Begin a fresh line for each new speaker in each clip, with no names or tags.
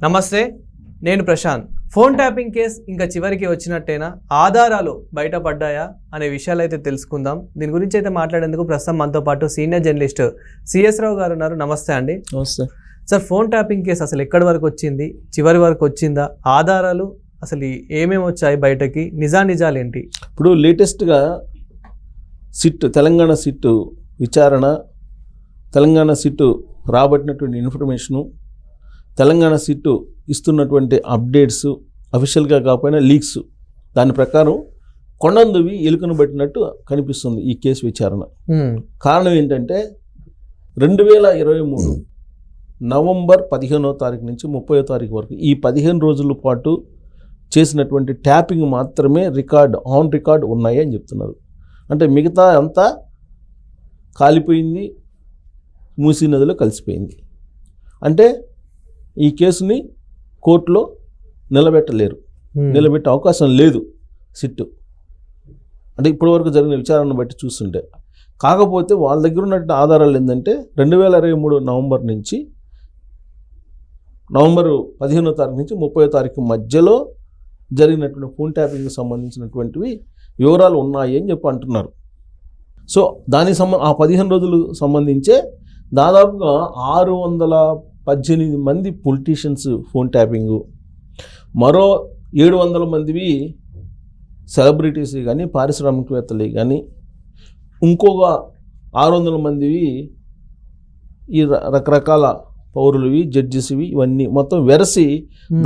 నమస్తే, నేను Prashanth. Phone tapping case ఇంకా చివరికి వచ్చినట్టేనా, ఆధారాలు బయటపడ్డాయా అనే విషయాలు అయితే తెలుసుకుందాం. దీని గురించి అయితే మాట్లాడేందుకు ప్రస్తుతం మనతో పాటు సీనియర్ జర్నలిస్ట్ సిఎస్ రావు గారు ఉన్నారు. నమస్తే అండి.
నమస్తే
సార్, ఫోన్ ట్యాపింగ్ కేసు అసలు ఎక్కడి వరకు వచ్చింది, చివరి వరకు వచ్చిందా, ఆధారాలు అసలు ఏమేమి వచ్చాయి బయటకి, నిజాలు ఏంటి?
ఇప్పుడు లేటెస్ట్గా తెలంగాణ సిట్ విచారణ, తెలంగాణ సిట్ రాబట్టినటువంటి ఇన్ఫర్మేషను, తెలంగాణ సిట్ ఇస్తున్నటువంటి అప్డేట్స్, అఫీషియల్గా కాకపోయినా లీక్స్, దాని ప్రకారం కొండందువి ఎలుకను పట్టినట్టు కనిపిస్తుంది ఈ కేసు విచారణ. కారణం ఏంటంటే 2023 నవంబర్ 15వ తారీఖు నుంచి 30వ తారీఖు వరకు ఈ 15 రోజుల పాటు చేసినటువంటి ట్యాపింగ్ మాత్రమే ఆన్ రికార్డ్ ఉన్నాయి అని చెప్తున్నారు. అంటే మిగతా అంతా కాలిపోయింది, మూసీ నదిలో కలిసిపోయింది. అంటే ఈ కేసుని కోర్టులో నిలబెట్టే అవకాశం లేదు సిట్టు. అంటే ఇప్పటివరకు జరిగిన విచారణను బట్టి చూస్తుంటే. కాకపోతే వాళ్ళ దగ్గర ఉన్నటువంటి ఆధారాలు ఏంటంటే 2023 నవంబర్ నుంచి నవంబర్ 15వ తారీఖు నుంచి 30వ తారీఖు మధ్యలో జరిగినటువంటి ఫోన్ ట్యాపింగ్కి సంబంధించినటువంటివి వివరాలు ఉన్నాయి అని చెప్పి అంటున్నారు. సో ఆ 15 రోజులు సంబంధించే దాదాపుగా 618 మంది పొలిటీషియన్స్ ఫోన్ ట్యాపింగు, మరో 700 మందివి సెలబ్రిటీస్ కానీ పారిశ్రామికవేత్తలు కానీ, ఇంకొక 600 మందివి ఈ రకరకాల పౌరులవి, జడ్జిస్వి, ఇవన్నీ మొత్తం వెరసి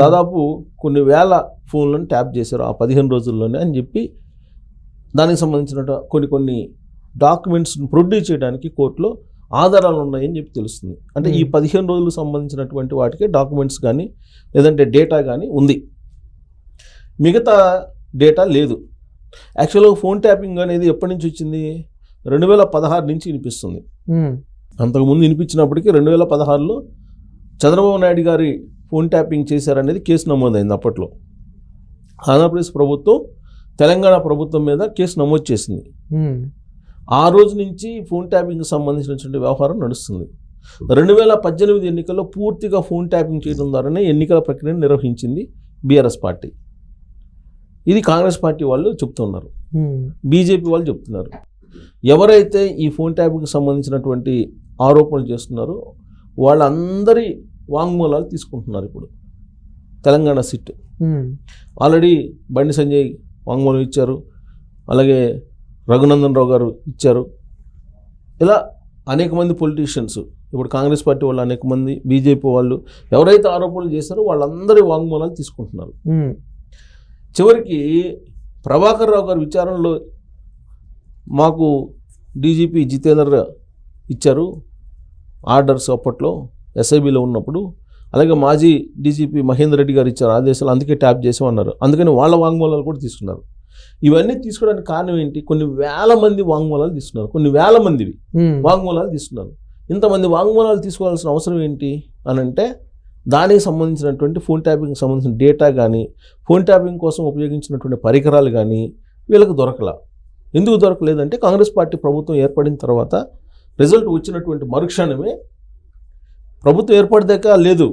దాదాపు కొన్ని వేల ఫోన్లను ట్యాప్ చేశారు ఆ 15 రోజుల్లోనే అని చెప్పి దానికి సంబంధించిన కొన్ని డాక్యుమెంట్స్ని ప్రొడ్యూస్ చేయడానికి కోర్టులో ఆధారాలు ఉన్నాయని చెప్పి తెలుస్తుంది. అంటే ఈ 15 రోజులకు సంబంధించినటువంటి వాటికి డాక్యుమెంట్స్ కానీ లేదంటే డేటా కానీ ఉంది, మిగతా డేటా లేదు. యాక్చువల్గా ఫోన్ ట్యాపింగ్ అనేది ఎప్పటి నుంచి వచ్చింది? 2016 నుంచి వినిపిస్తుంది. అంతకుముందు వినిపించినప్పటికీ 2016లో చంద్రబాబు నాయుడు గారి ఫోన్ ట్యాపింగ్ చేశారనేది కేసు నమోదైంది. అప్పట్లో ఆంధ్రప్రదేశ్ ప్రభుత్వం తెలంగాణ ప్రభుత్వం మీద కేసు నమోదు చేసింది. ఆ రోజు నుంచి ఫోన్ ట్యాపింగ్కి సంబంధించినటువంటి వ్యవహారం నడుస్తుంది. 2018 ఎన్నికల్లో పూర్తిగా ఫోన్ ట్యాపింగ్ చేయడం ద్వారానే ఎన్నికల ప్రక్రియను నిర్వహించింది బీఆర్ఎస్ పార్టీ. ఇది కాంగ్రెస్ పార్టీ వాళ్ళు చెప్తున్నారు, బీజేపీ వాళ్ళు చెప్తున్నారు. ఎవరైతే ఈ ఫోన్ ట్యాపింగ్కి సంబంధించినటువంటి ఆరోపణలు చేస్తున్నారో వాళ్ళందరి వాంగ్మూలాలు తీసుకుంటున్నారు. ఇప్పుడు తెలంగాణ సిట్ ఆల్రెడీ బండి సంజయ్ వాంగ్మూలం ఇచ్చారు, అలాగే రఘునందన్ రావు గారు ఇచ్చారు. ఇలా అనేక మంది పొలిటీషియన్స్, ఇప్పుడు కాంగ్రెస్ పార్టీ వాళ్ళు అనేక మంది, బీజేపీ వాళ్ళు ఎవరైతే ఆరోపణలు చేశారో వాళ్ళందరి వాంగ్మూలాలు తీసుకుంటున్నారు. చివరికి ప్రభాకర్ రావు గారి విచారణలో మాకు డీజీపీ జితేందర్ ఇచ్చారు ఆర్డర్స్ అప్పట్లో ఎస్ఐబిలో ఉన్నప్పుడు, అలాగే మాజీ డీజీపీ మహేందర్ రెడ్డి గారు ఇచ్చారు ఆదేశాలు, అందుకే ట్యాప్ చేసామన్నారు. అందుకని వాళ్ళ వాంగ్మూలాలు కూడా తీసుకున్నారు. ఇవన్నీ తీసుకోవడానికి కారణం ఏంటి? కొన్ని వేల మంది వాంగ్మూలాలు తీసుకున్నారు, కొన్ని వేల మందివి వాంగ్మూలాలు తీసుకున్నారు. ఇంతమంది వాంగ్మూలాలు తీసుకోవాల్సిన అవసరం ఏంటి అని అంటే, దానికి సంబంధించినటువంటి ఫోన్ ట్యాపింగ్కి సంబంధించిన డేటా కానీ, ఫోన్ ట్యాపింగ్ కోసం ఉపయోగించినటువంటి పరికరాలు కానీ వీళ్ళకి దొరకలా. ఎందుకు దొరకలేదంటే, కాంగ్రెస్ పార్టీ ప్రభుత్వం ఏర్పడిన తర్వాత రిజల్ట్ వచ్చినటువంటి మరుక్షణమే, ప్రభుత్వం ఏర్పడదాకా లేదు,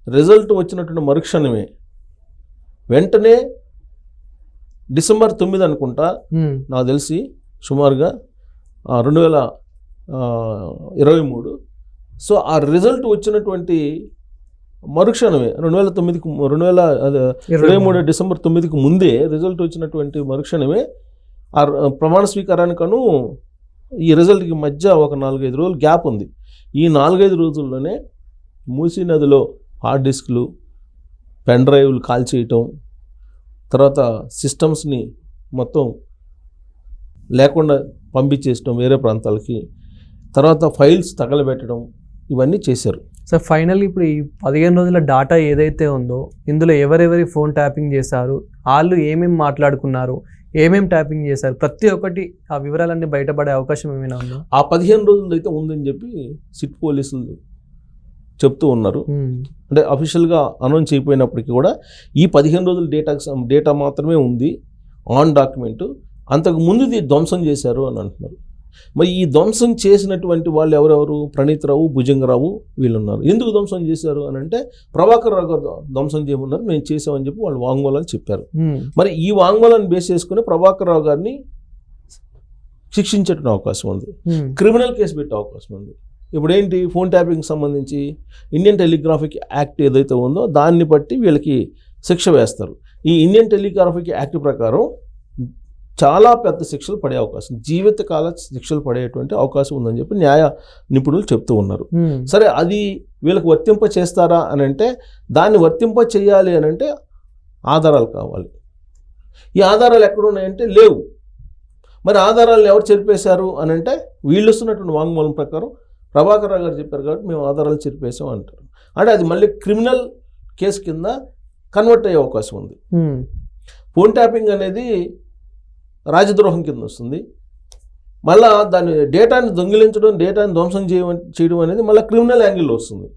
రిజల్ట్ వచ్చినటువంటి మరుక్షణమే వెంటనే డిసెంబర్ 9 అనుకుంటా నాకు తెలిసి సుమారుగా 2023. సో ఆ రిజల్ట్ వచ్చినటువంటి మరుక్షణమే 2023 డిసెంబర్ 9కి ముందే రిజల్ట్ వచ్చినటువంటి మరుక్షణమే ఆ ప్రమాణ స్వీకారానికను ఈ రిజల్ట్కి మధ్య ఒక 4-5 రోజులు గ్యాప్ ఉంది. ఈ 4-5 రోజుల్లోనే మూసీ నదిలో హార్డ్ డిస్క్లు, పెన్ డ్రైవ్లు కాల్చేయటం, తర్వాత సిస్టమ్స్ని మొత్తం లేకుండా పంపించేయటం వేరే ప్రాంతాలకి, తర్వాత ఫైల్స్ తగలబెట్టడం, ఇవన్నీ చేశారు.
సార్, ఫైనల్ ఇప్పుడు ఈ 15 రోజుల డాటా ఏదైతే ఉందో ఇందులో ఎవరెవరి ఫోన్ ట్యాపింగ్ చేశారు, వాళ్ళు ఏమేమి మాట్లాడుకున్నారు, ఏమేమి ట్యాపింగ్ చేశారు, ప్రతి ఒక్కటి ఆ వివరాలన్నీ బయటపడే అవకాశం ఏమైనా ఉందా?
ఆ 15 రోజులు అయితే ఉందని చెప్పి సిట్ పోలీసులు చెప్తూ ఉన్నారు. అంటే అఫీషియల్గా అనౌన్స్ అయిపోయినప్పటికీ కూడా ఈ 15 రోజుల డేటా మాత్రమే ఉంది ఆన్ డాక్యుమెంట్. అంతకు ముందుది ధ్వంసం చేశారు అని అంటున్నారు. మరి ఈ ధ్వంసం చేసినటువంటి వాళ్ళు ఎవరెవరు? ప్రణీత్ రావు, భుజంగరావు వీళ్ళు ఉన్నారు. ఎందుకు ధ్వంసం చేశారు అని అంటే ప్రభాకర్ రావు గారు ధ్వంసం చేయమన్నారు, మేము చేసామని చెప్పి వాళ్ళు వాంగ్మూలాలు చెప్పారు. మరి ఈ వాంగ్మూలాన్ని బేస్ చేసుకుని ప్రభాకర్ రావు గారిని శిక్షించే అవకాశం ఉంది, క్రిమినల్ కేసు పెట్టే అవకాశం ఉంది. ఇప్పుడు ఏంటి, ఫోన్ ట్యాపింగ్కి సంబంధించి ఇండియన్ టెలిగ్రాఫిక్ యాక్ట్ ఏదైతే ఉందో దాన్ని బట్టి వీళ్ళకి శిక్ష వేస్తారు. ఈ ఇండియన్ టెలిగ్రాఫిక్ యాక్ట్ ప్రకారం చాలా పెద్ద శిక్షలు పడే అవకాశం, జీవితకాల శిక్షలు పడేటువంటి అవకాశం ఉందని చెప్పి న్యాయ నిపుణులు చెప్తూ ఉన్నారు. సరే, అది వీళ్ళకి వర్తింప చేస్తారా అని అంటే, దాన్ని వర్తింప చేయాలి అని అంటే ఆధారాలు కావాలి. ఈ ఆధారాలు ఎక్కడున్నాయంటే లేవు. మరి ఆధారాలను ఎవరు చెరిపేశారు అని అంటే, వీళ్ళు వస్తున్నటువంటి వాంగ్మూలం ప్రకారం ప్రభాకర్ రావు గారు చెప్పారు కాబట్టి మేము ఆధారాలు చెరిపేసాం అంటారు. అంటే అది మళ్ళీ క్రిమినల్ కేసు కింద కన్వర్ట్ అయ్యే అవకాశం ఉంది. ఫోన్ ట్యాపింగ్ అనేది రాజద్రోహం కింద వస్తుంది. మళ్ళీ దాని డేటాని దొంగిలించడం, డేటాని ధ్వంసం చేయడం అనేది మళ్ళీ క్రిమినల్ యాంగిల్లో వస్తుంది.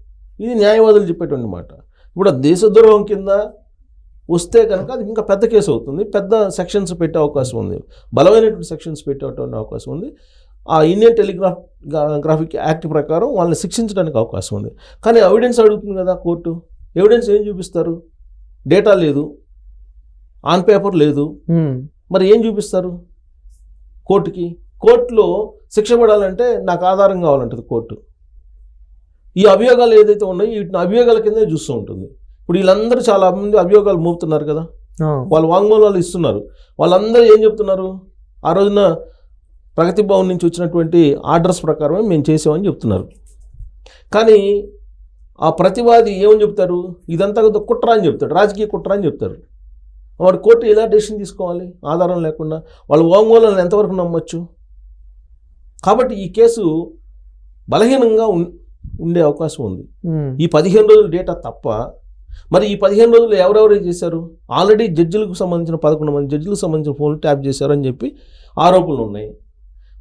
ఇది న్యాయవాదులు చెప్పేటువంటి మాట. ఇప్పుడు దేశద్రోహం కింద వస్తే కనుక అది ఇంకా పెద్ద కేసు అవుతుంది, పెద్ద సెక్షన్స్ పెట్టే అవకాశం ఉంది, బలమైనటువంటి సెక్షన్స్ పెట్టేటువంటి అవకాశం ఉంది. ఆ ఇండియన్ టెలిగ్రాఫిక్ యాక్ట్ ప్రకారం వాళ్ళని శిక్షించడానికి అవకాశం ఉంది. కానీ ఎవిడెన్స్ అడుగుతుంది కదా కోర్టు. ఎవిడెన్స్ ఏం చూపిస్తారు? డేటా లేదు, ఆన్ పేపర్ లేదు, మరి ఏం చూపిస్తారు కోర్టుకి? కోర్టులో శిక్ష పడాలంటే నాకు ఆధారం కావాలంటుంది కోర్టు. ఈ అభియోగాలు ఏదైతే ఉన్నాయో వీటిని అభియోగాల కిందే చూస్తూ ఉంటుంది. ఇప్పుడు వీళ్ళందరూ చాలా మంది అభియోగాలు మోపుతున్నారు కదా, వాళ్ళు వాంగ్మూలాలు ఇస్తున్నారు. వాళ్ళందరూ ఏం చెప్తున్నారు? ఆ రోజున ప్రగతి భవన్ నుంచి వచ్చినటువంటి ఆర్డర్స్ ప్రకారమే మేము చేసామని చెప్తున్నారు. కానీ ఆ ప్రతివాది ఏమని చెప్తారు? ఇదంతా కుట్ర అని చెప్తాడు, రాజకీయ కుట్ర అని చెప్తారు. వాడు కోర్టు ఎలా డెసిషన్ తీసుకోవాలి ఆధారం లేకుండా? వాళ్ళ వాంగ్మూలాలను ఎంతవరకు నమ్మొచ్చు? కాబట్టి ఈ కేసు బలహీనంగా ఉండే అవకాశం ఉంది. ఈ 15 రోజుల డేటా తప్ప మరి ఈ 15 రోజులు ఎవరెవరు చేశారు? ఆల్రెడీ జడ్జిలకు సంబంధించిన 11 మంది జడ్జిలకు సంబంధించిన ఫోన్ ట్యాప్ చేశారని చెప్పి ఆరోపణలు ఉన్నాయి.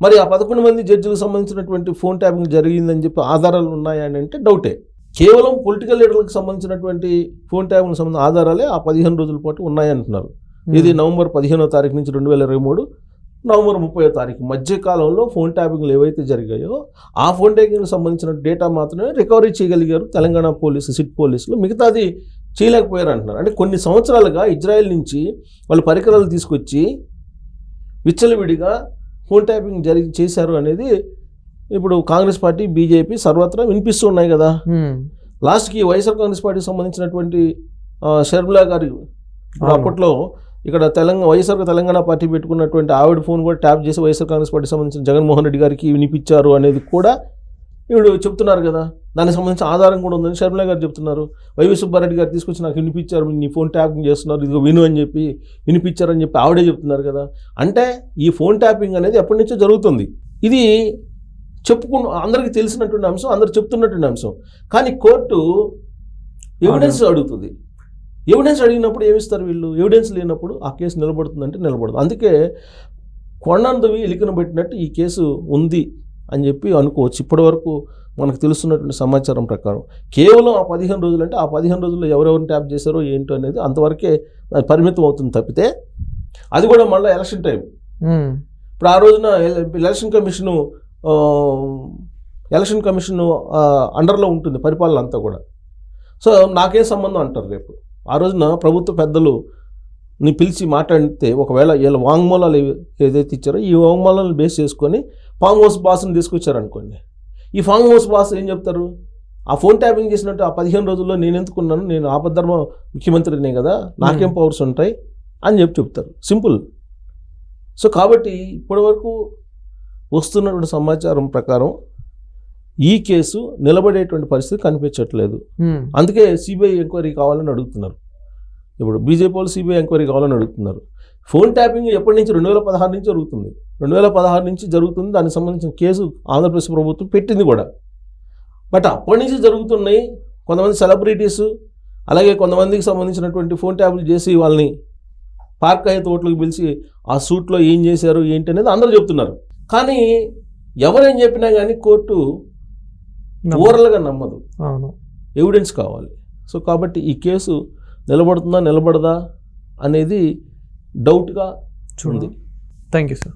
మరి ఆ 11 మంది జడ్జిలకు సంబంధించినటువంటి ఫోన్ ట్యాపింగ్ జరిగిందని చెప్పి ఆధారాలు ఉన్నాయని అంటే డౌటే. కేవలం పొలిటికల్ లీడర్లకు సంబంధించినటువంటి ఫోన్ ట్యాపింగ్ సంబంధించిన ఆధారాలే ఆ 15 రోజుల పాటు ఉన్నాయంటున్నారు. ఇది నవంబర్ 15వ తారీఖు నుంచి 2023 నవంబర్ 30వ తారీఖు మధ్యకాలంలో ఫోన్ ట్యాపింగ్లు ఏవైతే జరిగాయో ఆ ఫోన్ ట్యాపింగ్కి సంబంధించిన డేటా మాత్రమే రికవరీ చేయగలిగారు తెలంగాణ పోలీసు, సిట్ పోలీసులు. మిగతాది చేయలేకపోయారు అంటున్నారు. అంటే కొన్ని సంవత్సరాలుగా ఇజ్రాయెల్ నుంచి వాళ్ళు పరికరాలు తీసుకొచ్చి విచ్చలవిడిగా ఫోన్ ట్యాపింగ్ చేశారు అనేది ఇప్పుడు కాంగ్రెస్ పార్టీ, బీజేపీ సర్వత్రా వినిపిస్తూ ఉన్నాయి కదా. లాస్ట్కి వైఎస్ఆర్ కాంగ్రెస్ పార్టీకి సంబంధించినటువంటి షర్మిలా గారు అప్పట్లో ఇక్కడ వైఎస్ఆర్ తెలంగాణ పార్టీ పెట్టుకున్నటువంటి ఆవిడ ఫోన్ కూడా ట్యాప్ చేసి వైఎస్ఆర్ కాంగ్రెస్ పార్టీకి సంబంధించిన జగన్మోహన్ రెడ్డి గారికి వినిపించారు అనేది కూడా ఇప్పుడు చెప్తున్నారు కదా. దానికి సంబంధించిన ఆధారం కూడా ఉందని షర్మిలా గారు చెప్తున్నారు. వైవి సుబ్బారెడ్డి గారు తీసుకొచ్చి నాకు వినిపించారు, నీ ఫోన్ ట్యాపింగ్ చేస్తున్నారు, ఇదిగో విను అని చెప్పి వినిపించారని చెప్పి ఆవిడే చెప్తున్నారు కదా. అంటే ఈ ఫోన్ ట్యాపింగ్ అనేది ఎప్పటి నుంచో జరుగుతుంది. ఇది అందరికీ తెలిసినటువంటి అంశం, అందరు చెప్తున్నటువంటి అంశం. కానీ కోర్టు ఎవిడెన్స్ అడుగుతుంది. ఎవిడెన్స్ అడిగినప్పుడు ఏమిస్తారు వీళ్ళు? ఎవిడెన్స్ లేనప్పుడు ఆ కేసు నిలబడుతుందంటే నిలబడదు. అందుకే కొండందువి ఎలికను పెట్టినట్టు ఈ కేసు ఉంది అని చెప్పి అనుకోవచ్చు. ఇప్పటి వరకు మనకు తెలుస్తున్నటువంటి సమాచారం ప్రకారం కేవలం ఆ 15 రోజులు అంటే ఆ 15 రోజుల్లో ఎవరెవరిని ట్యాప్ చేశారో ఏంటో అనేది అంతవరకే పరిమితం అవుతుంది తప్పితే, అది కూడా మళ్ళీ ఎలక్షన్ టైం. ఇప్పుడు ఆ రోజున ఎలక్షన్ కమిషన్ అండర్లో ఉంటుంది పరిపాలన అంతా కూడా. సో నాకేం సంబంధం అంటారు రేపు. ఆ రోజున ప్రభుత్వ పెద్దలు ని పిలిచి మాట్లాడితే ఒకవేళ వీళ్ళ వాంగ్మూలాలు ఏదైతే ఇచ్చారో ఈ వాంగ్మూలాలను బేస్ చేసుకొని ఫామ్ హౌస్ బాస్ని తీసుకొచ్చారనుకోండి. ఈ ఫామ్ హౌస్ బాస్ ఏం చెప్తారు? ఆ ఫోన్ ట్యాపింగ్ చేసినట్టు ఆ 15 రోజుల్లో నేను ఎందుకున్నాను, నేను ఆపద్ధర్మ ముఖ్యమంత్రినే కదా, నాకేం పవర్స్ ఉంటాయి అని చెప్తారు. సింపుల్. సో కాబట్టి ఇప్పటివరకు వస్తున్నటువంటి సమాచారం ప్రకారం ఈ కేసు నిలబడేటువంటి పరిస్థితి కనిపించట్లేదు. అందుకే సిబిఐ ఎంక్వైరీ కావాలని అడుగుతున్నారు. ఇప్పుడు బీజేపీ వాళ్ళు సిబిఐ ఎంక్వైరీ కావాలని అడుగుతున్నారు. ఫోన్ ట్యాపింగ్ ఎప్పటి నుంచి? 2016 నుంచి జరుగుతుంది. 2016 నుంచి జరుగుతుంది. దానికి సంబంధించిన కేసు ఆంధ్రప్రదేశ్ ప్రభుత్వం పెట్టింది కూడా. బట్ అప్పటి నుంచి జరుగుతున్నాయి. కొంతమంది సెలబ్రిటీసు అలాగే కొంతమందికి సంబంధించినటువంటి ఫోన్ ట్యాపులు చేసి వాళ్ళని పార్క్ అయ్యే తోటలకు పిలిచి ఆ సూట్లో ఏం చేశారు ఏంటి అనేది అందరూ చెప్తున్నారు. కానీ ఎవరేం చెప్పినా కానీ కోర్టు ఓవరాల్గా నమ్మదు, ఎవిడెన్స్ కావాలి. సో కాబట్టి ఈ కేసు నిలబడుతుందా నిలబడదా అనేది డౌట్గా ఉంది.
Thank you sir.